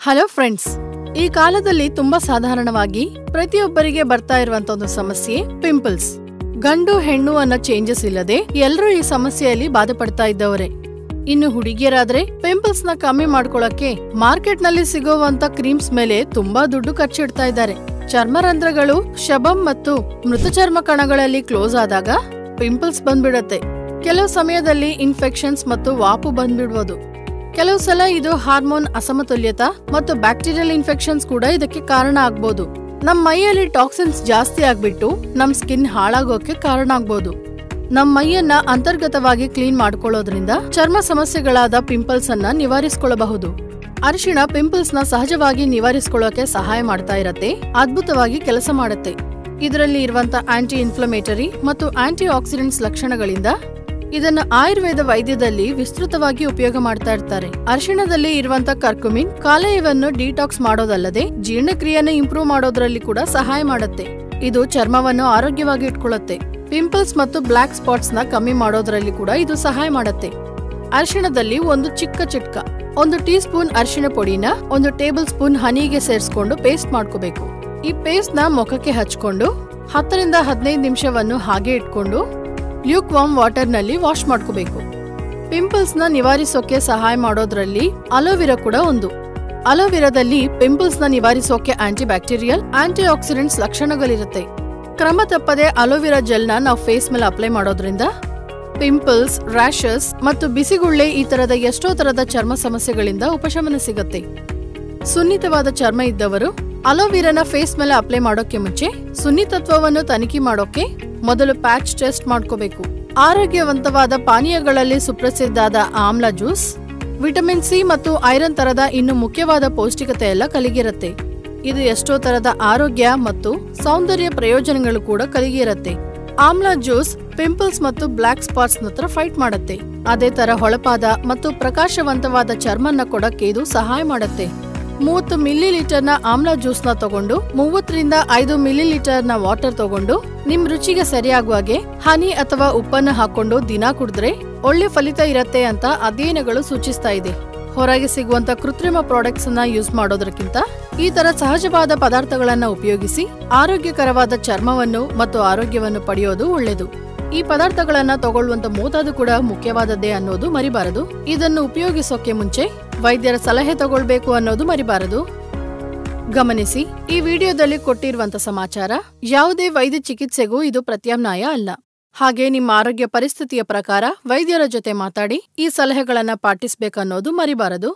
Hello friends, ಈ ಕಾಲದಲ್ಲಿ ತುಂಬಾ ಸಾಧಾರಣವಾಗಿ ಪ್ರತಿಯೊಬ್ಬರಿಗೆ ಬರ್ತಾ ಇರುವಂತ ಒಂದು ಸಮಸ್ಯೆ ಪಿಂಪಲ್ಸ್. ಗಂಡು ಹೆಣ್ಣು ಅನ್ನೋ ಚೇಂಜಸ್ ಇಲ್ಲದೆ ಎಲ್ಲರೂ ಈ ಸಮಸ್ಯೆಯಲ್ಲಿ ಬಾಧೆ ಪಡ್ತಾ ಇದ್ದವರೇ. ಇನ್ನು ಹುಡುಗಿಯರಾದ್ರೆ ಪಿಂಪಲ್ಸ್ ನ ಕಮ್ಮಿ ಮಾಡ್ಕೊಳ್ಳಕ್ಕೆ ಮಾರ್ಕೆಟ್ ನಲ್ಲಿ ಸಿಗೋವಂತ ಕ್ರೀಮ್ಸ್ ಮೇಲೆ ತುಂಬಾ ದುಡ್ಡು ಖರ್ಚಿಡ್ತಾ ಇದ್ದಾರೆ. ಚರ್ಮರಂಧ್ರಗಳು ಶಬಂ ಮತ್ತು ಮೃತ ಚರ್ಮ ಕಣಗಳಲ್ಲಿ ಕ್ಲೋಸ್ ಆದಾಗ ಪಿಂಪಲ್ಸ್ ಬಂದ್ಬಿಡತ್ತೆ. ಕೆಲವು ಸಮಯದಲ್ಲಿ ಇನ್ಫೆಕ್ಷನ್ಸ್ ಮತ್ತು ವಾಪು ಬಂದ್ಬಿಡ್ಬೋದು. ಕೆಲವು ಸಲ ಇದು ಹಾರ್ಮೋನ್ ಅಸಮತುಲ್ಯತ ಮತ್ತು ಬ್ಯಾಕ್ಟೀರಿಯಲ್ ಇನ್ಫೆಕ್ಷನ್ಸ್ ಕೂಡ ಇದಕ್ಕೆ ಕಾರಣ ಆಗ್ಬೋದು. ನಮ್ ಮೈಯಲ್ಲಿ ಟಾಕ್ಸಿನ್ಸ್ ಜಾಸ್ತಿ ಆಗ್ಬಿಟ್ಟು ನಮ್ ಸ್ಕಿನ್ ಹಾಳಾಗೋಕೆ ಕಾರಣ ಆಗ್ಬೋದು. ನಮ್ ಮೈಯನ್ನ ಅಂತರ್ಗತವಾಗಿ ಕ್ಲೀನ್ ಮಾಡ್ಕೊಳ್ಳೋದ್ರಿಂದ ಚರ್ಮ ಸಮಸ್ಯೆಗಳಾದ ಪಿಂಪಲ್ಸ್ ಅನ್ನ ನಿವಾರಿಸಿಕೊಳ್ಳಬಹುದು. ಅರಿಶಿಣ ಪಿಂಪಲ್ಸ್ ನ ಸಹಜವಾಗಿ ನಿವಾರಿಸಿಕೊಳ್ಳೋಕೆ ಸಹಾಯ ಮಾಡ್ತಾ ಇರತ್ತೆ, ಅದ್ಭುತವಾಗಿ ಕೆಲಸ ಮಾಡುತ್ತೆ. ಇದರಲ್ಲಿ ಇರುವಂತ ಆಂಟಿ ಇನ್ಫ್ಲಮೇಟರಿ ಮತ್ತು ಆಂಟಿ ಆಕ್ಸಿಡೆಂಟ್ಸ್ ಲಕ್ಷಣಗಳಿಂದ ಇದನ್ನ ಆಯುರ್ವೇದ ವೈದ್ಯದಲ್ಲಿ ವಿಸ್ತೃತವಾಗಿ ಉಪಯೋಗ ಮಾಡ್ತಾ ಇರ್ತಾರೆ. ಅರಿಶಿಣದಲ್ಲಿ ಇರುವಂತ ಕರ್ಕುಮಿನ್ ಕಾಲೇಯವನ್ನು ಡಿಟಾಕ್ಸ್ ಮಾಡೋದಲ್ಲದೆ ಜೀರ್ಣಕ್ರಿಯೆಯನ್ನು ಇಂಪ್ರೂವ್ ಮಾಡೋದ್ರಲ್ಲಿ ಕೂಡ ಸಹಾಯ ಮಾಡುತ್ತೆ. ಇದು ಚರ್ಮವನ್ನು ಆರೋಗ್ಯವಾಗಿ ಇಟ್ಕೊಳ್ಳುತ್ತೆ. ಪಿಂಪಲ್ಸ್ ಮತ್ತು ಬ್ಲಾಕ್ ಸ್ಪಾಟ್ಸ್ ನ ಕಮ್ಮಿ ಮಾಡೋದ್ರಲ್ಲಿ ಕೂಡ ಇದು ಸಹಾಯ ಮಾಡುತ್ತೆ. ಅರಿಶಿಣದಲ್ಲಿ ಒಂದು ಚಿಕ್ಕ ಚಿಟ್ಕ, 1 ಟೀ ಸ್ಪೂನ್ ಅರಿಶಿಣ ಪುಡಿನ 1 ಟೇಬಲ್ ಸ್ಪೂನ್ ಹನಿಗೆ ಸೇರಿಸ್ಕೊಂಡು ಪೇಸ್ಟ್ ಮಾಡ್ಕೋಬೇಕು. ಈ ಪೇಸ್ಟ್ ನ ಮುಖಕ್ಕೆ ಹಚ್ಕೊಂಡು 10 ರಿಂದ 15 ನಿಮಿಷವನ್ನು ಹಾಗೆ ಇಟ್ಕೊಂಡು ಲ್ಯೂಕ್ ವಾರ್ಮ್ ವಾಟರ್ ನಲ್ಲಿ ವಾಶ್ ಮಾಡ್ಕೋಬೇಕು. ಪಿಂಪಲ್ಸ್ ನ ನಿವಾರಿಸೋಕೆ ಸಹಾಯ ಮಾಡೋದ್ರಲ್ಲಿ ಅಲೋವೆರಾ ಕೂಡ ಒಂದು. ಅಲೋವೆರಾದಲ್ಲಿ ಪಿಂಪಲ್ಸ್ ನ ನಿವಾರಿಸೋಕೆ ಆಂಟಿ ಬ್ಯಾಕ್ಟೀರಿಯಲ್, ಆಂಟಿ ಆಕ್ಸಿಡೆಂಟ್ಸ್ ಲಕ್ಷಣಗಳಿರುತ್ತೆ. ಕ್ರಮ ತಪ್ಪದೆ ಅಲೋವೆರಾ ಜೆಲ್ ನ ನಾವು ಫೇಸ್ ಮೇಲೆ ಅಪ್ಲೈ ಮಾಡೋದ್ರಿಂದ ಪಿಂಪಲ್ಸ್, ರ್ಯಾಷಸ್ ಮತ್ತು ಬಿಸಿಗುಳ್ಳೆ ಈ ತರದ ಎಷ್ಟೋ ತರದ ಚರ್ಮ ಸಮಸ್ಯೆಗಳಿಂದ ಉಪಶಮನ ಸಿಗುತ್ತೆ. ಸುನ್ನಿತವಾದ ಚರ್ಮ ಇದ್ದವರು ಅಲೋವೆರಾನ ಫೇಸ್ ಮೇಲೆ ಅಪ್ಲೈ ಮಾಡೋಕೆ ಮುಂಚೆ ಸುನ್ನಿತತ್ವವನ್ನು ತನಿಖೆ ಮಾಡೋಕೆ ಮೊದಲು ಪ್ಯಾಚ್ ಟೆಸ್ಟ್ ಮಾಡ್ಕೋಬೇಕು. ಆರೋಗ್ಯವಂತವಾದ ಪಾನೀಯಗಳಲ್ಲಿ ಸುಪ್ರಸಿದ್ಧಾದ ಆಮ್ಲ ಜ್ಯೂಸ್ ವಿಟಮಿನ್ ಸಿ ಮತ್ತು ಐರನ್ ತರದ ಇನ್ನು ಮುಖ್ಯವಾದ ಪೌಷ್ಟಿಕತೆ ಎಲ್ಲ ಕಲಿಗಿರುತ್ತೆ. ಇದು ಎಷ್ಟೋ ತರದ ಆರೋಗ್ಯ ಮತ್ತು ಸೌಂದರ್ಯ ಪ್ರಯೋಜನಗಳು ಕೂಡ ಕಲಿಗಿರುತ್ತೆ. ಆಮ್ಲ ಜ್ಯೂಸ್ ಪಿಂಪಲ್ಸ್ ಮತ್ತು ಬ್ಲಾಕ್ ಸ್ಪಾಟ್ಸ್ ಹತ್ರ ಫೈಟ್ ಮಾಡುತ್ತೆ. ಅದೇ ತರ ಹೊಳಪಾದ ಮತ್ತು ಪ್ರಕಾಶವಂತವಾದ ಚರ್ಮನ್ನ ಕೊಡಕ್ಕೆ ಇದು ಸಹಾಯ ಮಾಡುತ್ತೆ. 30 ಮಿಲಿಲೀಟರ್ ನ ಆಮ್ಲ ಜ್ಯೂಸ್ ನ ತಗೊಂಡು 30 ರಿಂದ 5 ಮಿಲಿಲೀಟರ್ ನ ವಾಟರ್ ತಗೊಂಡು ನಿಮ್ ರುಚಿಗೆ ಸರಿಯಾಗುವಾಗೆ ಹನಿ ಅಥವಾ ಉಪ್ಪನ್ನು ಹಾಕೊಂಡು ದಿನ ಕುಡಿದ್ರೆ ಒಳ್ಳೆ ಫಲಿತ ಇರತ್ತೆ ಅಂತ ಅಧ್ಯಯನಗಳು ಸೂಚಿಸ್ತಾ ಇದೆ. ಹೊರಗೆ ಸಿಗುವಂತ ಕೃತ್ರಿಮ ಪ್ರಾಡಕ್ಟ್ಸ್ ಅನ್ನ ಯೂಸ್ ಮಾಡೋದಕ್ಕಿಂತ ಈ ತರ ಸಹಜವಾದ ಪದಾರ್ಥಗಳನ್ನ ಉಪಯೋಗಿಸಿ ಆರೋಗ್ಯಕರವಾದ ಚರ್ಮವನ್ನು ಮತ್ತು ಆರೋಗ್ಯವನ್ನು ಪಡೆಯೋದು ಒಳ್ಳೆಯದು. ಈ ಪದಾರ್ಥಗಳನ್ನ ತಗೊಳ್ಳುವಂತ ಮೋತಾದು ಕೂಡ ಮುಖ್ಯವಾದದ್ದೇ ಅನ್ನೋದು ಮರಿಬಾರದು. ಇದನ್ನು ಉಪಯೋಗಿಸೋಕೆ ಮುಂಚೆ ವೈದ್ಯರ ಸಲಹೆ ತಗೊಳ್ಬೇಕು ಅನ್ನೋದು ಮರಿಬಾರದು. ಗಮನಿಸಿ, ಈ ವಿಡಿಯೋದಲ್ಲಿ ಕೊಟ್ಟಿರುವಂತ ಸಮಾಚಾರ ಯಾವುದೇ ವೈದ್ಯ ಚಿಕಿತ್ಸೆಗೂ ಇದು ಪ್ರತ್ಯಾಮ್ನಾಯ ಅಲ್ಲ. ಹಾಗೆ ನಿಮ್ಮ ಆರೋಗ್ಯ ಪರಿಸ್ಥಿತಿಯ ಪ್ರಕಾರ ವೈದ್ಯರ ಜೊತೆ ಮಾತಾಡಿ ಈ ಸಲಹೆಗಳನ್ನ ಪಾಟಿಸಬೇಕನ್ನೋದು ಮರಿಬಾರದು.